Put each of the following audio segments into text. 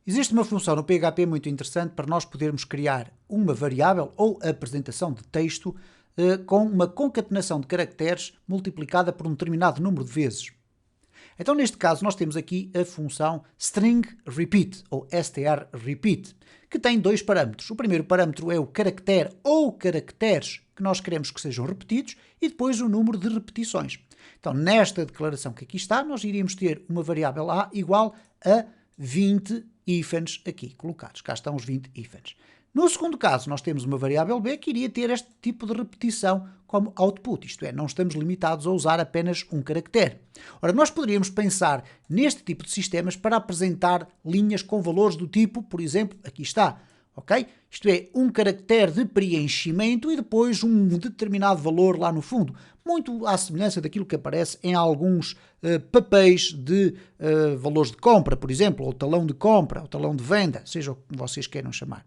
Existe uma função no PHP muito interessante para nós podermos criar uma variável ou apresentação de texto com uma concatenação de caracteres multiplicada por um determinado número de vezes. Então, neste caso, nós temos aqui a função string_repeat, ou strrepeat, que tem dois parâmetros. O primeiro parâmetro é o caractere ou caracteres que nós queremos que sejam repetidos e depois o número de repetições. Então, nesta declaração que aqui está, nós iríamos ter uma variável A igual a 20 hífens aqui colocados. Cá estão os 20 hífens. No segundo caso, nós temos uma variável B que iria ter este tipo de repetição como output, isto é, não estamos limitados a usar apenas um caractere. Ora, nós poderíamos pensar neste tipo de sistemas para apresentar linhas com valores do tipo, por exemplo, aqui está, ok? Isto é, um caractere de preenchimento e depois um determinado valor lá no fundo, muito à semelhança daquilo que aparece em alguns papéis de valores de compra, por exemplo, ou talão de compra, ou talão de venda, seja o que vocês queiram chamar.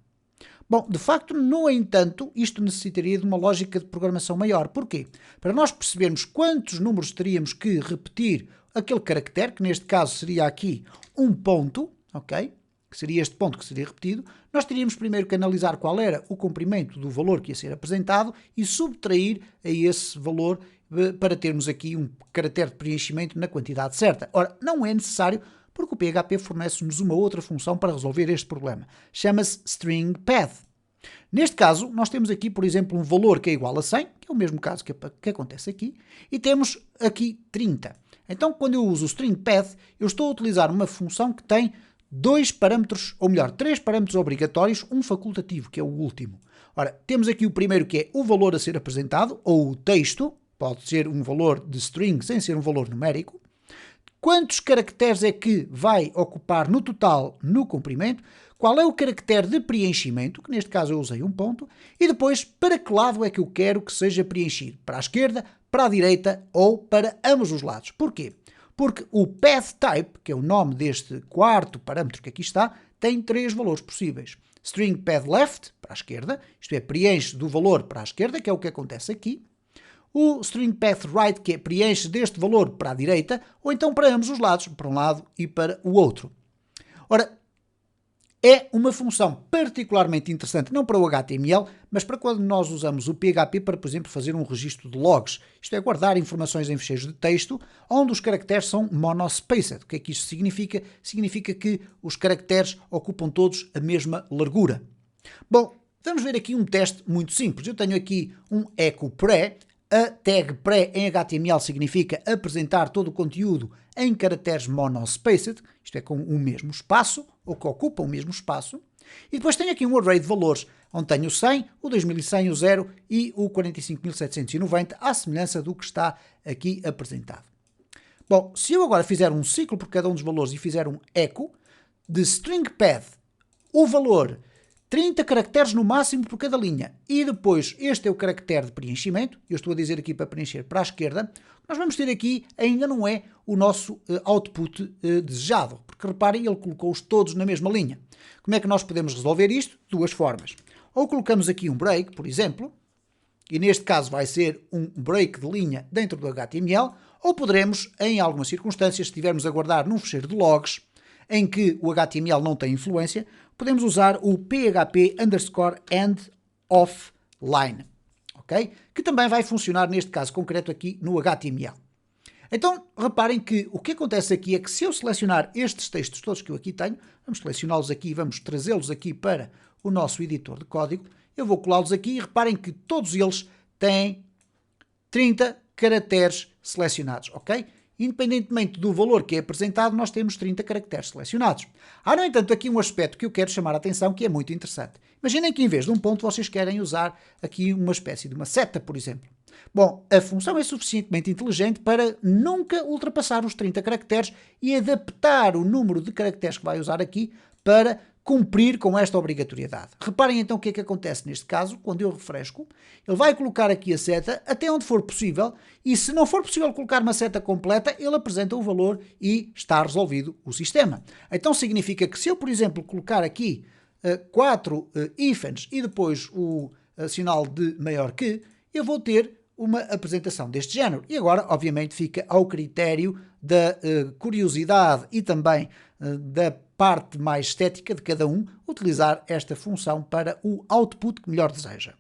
Bom, de facto, no entanto, isto necessitaria de uma lógica de programação maior. Porquê? Para nós percebermos quantos números teríamos que repetir aquele caractere, que neste caso seria aqui um ponto, ok? Que seria este ponto que seria repetido, nós teríamos primeiro que analisar qual era o comprimento do valor que ia ser apresentado e subtrair a esse valor para termos aqui um caractere de preenchimento na quantidade certa. Ora, não é necessário, porque o PHP fornece-nos uma outra função para resolver este problema. Chama-se string_path. Neste caso, nós temos aqui, por exemplo, um valor que é igual a 100, que é o mesmo caso que acontece aqui, e temos aqui 30. Então, quando eu uso o string_path, eu estou a utilizar uma função que tem dois parâmetros, ou melhor, três parâmetros obrigatórios, um facultativo, que é o último. Ora, temos aqui o primeiro que é o valor a ser apresentado, ou o texto, pode ser um valor de string sem ser um valor numérico. Quantos caracteres é que vai ocupar no total no comprimento? Qual é o caractere de preenchimento, que neste caso eu usei um ponto, e depois para que lado é que eu quero que seja preenchido? Para a esquerda, para a direita ou para ambos os lados. Porquê? Porque o path type, que é o nome deste quarto parâmetro que aqui está, tem três valores possíveis. String path left, para a esquerda, isto é, preenche do valor para a esquerda, que é o que acontece aqui. O string path right, que é preenche deste valor para a direita, ou então para ambos os lados, para um lado e para o outro. Ora, é uma função particularmente interessante, não para o HTML, mas para quando nós usamos o PHP para, por exemplo, fazer um registro de logs. Isto é, guardar informações em ficheiros de texto, onde os caracteres são monospaced. O que é que isto significa? Significa que os caracteres ocupam todos a mesma largura. Bom, vamos ver aqui um teste muito simples. Eu tenho aqui um echo pré. A tag pré em HTML significa apresentar todo o conteúdo em caracteres monospaced, isto é, com o mesmo espaço, ou que ocupam o mesmo espaço. E depois tenho aqui um array de valores, onde tenho o 100, o 2100, o 0 e o 45790, à semelhança do que está aqui apresentado. Bom, se eu agora fizer um ciclo por cada um dos valores e fizer um echo, de string path, o valor 30 caracteres no máximo por cada linha. E depois, este é o caractere de preenchimento. Eu estou a dizer aqui para preencher para a esquerda. Nós vamos ter aqui, ainda não é o nosso output desejado. Porque reparem, ele colocou-os todos na mesma linha. Como é que nós podemos resolver isto? De duas formas. Ou colocamos aqui um break, por exemplo. E neste caso vai ser um break de linha dentro do HTML. Ou poderemos, em algumas circunstâncias, se estivermos a guardar num ficheiro de logs, em que o HTML não tem influência, podemos usar o php_end_of_line, ok? Que também vai funcionar neste caso concreto aqui no HTML. Então, reparem que o que acontece aqui é que se eu selecionar estes textos todos que eu aqui tenho, vamos selecioná-los aqui, vamos trazê-los aqui para o nosso editor de código, eu vou colá-los aqui e reparem que todos eles têm 30 caracteres selecionados, ok? Independentemente do valor que é apresentado, nós temos 30 caracteres selecionados. Há, no entanto, aqui um aspecto que eu quero chamar a atenção que é muito interessante. Imaginem que em vez de um ponto vocês querem usar aqui uma espécie de uma seta, por exemplo. Bom, a função é suficientemente inteligente para nunca ultrapassar os 30 caracteres e adaptar o número de caracteres que vai usar aqui para cumprir com esta obrigatoriedade. Reparem então o que é que acontece neste caso, quando eu refresco, ele vai colocar aqui a seta até onde for possível e se não for possível colocar uma seta completa, ele apresenta o valor e está resolvido o sistema. Então significa que se eu, por exemplo, colocar aqui 4 hífens e depois o sinal de maior que, eu vou ter uma apresentação deste género. E agora, obviamente, fica ao critério da curiosidade e também da parte mais estética de cada um utilizar esta função para o output que melhor deseja.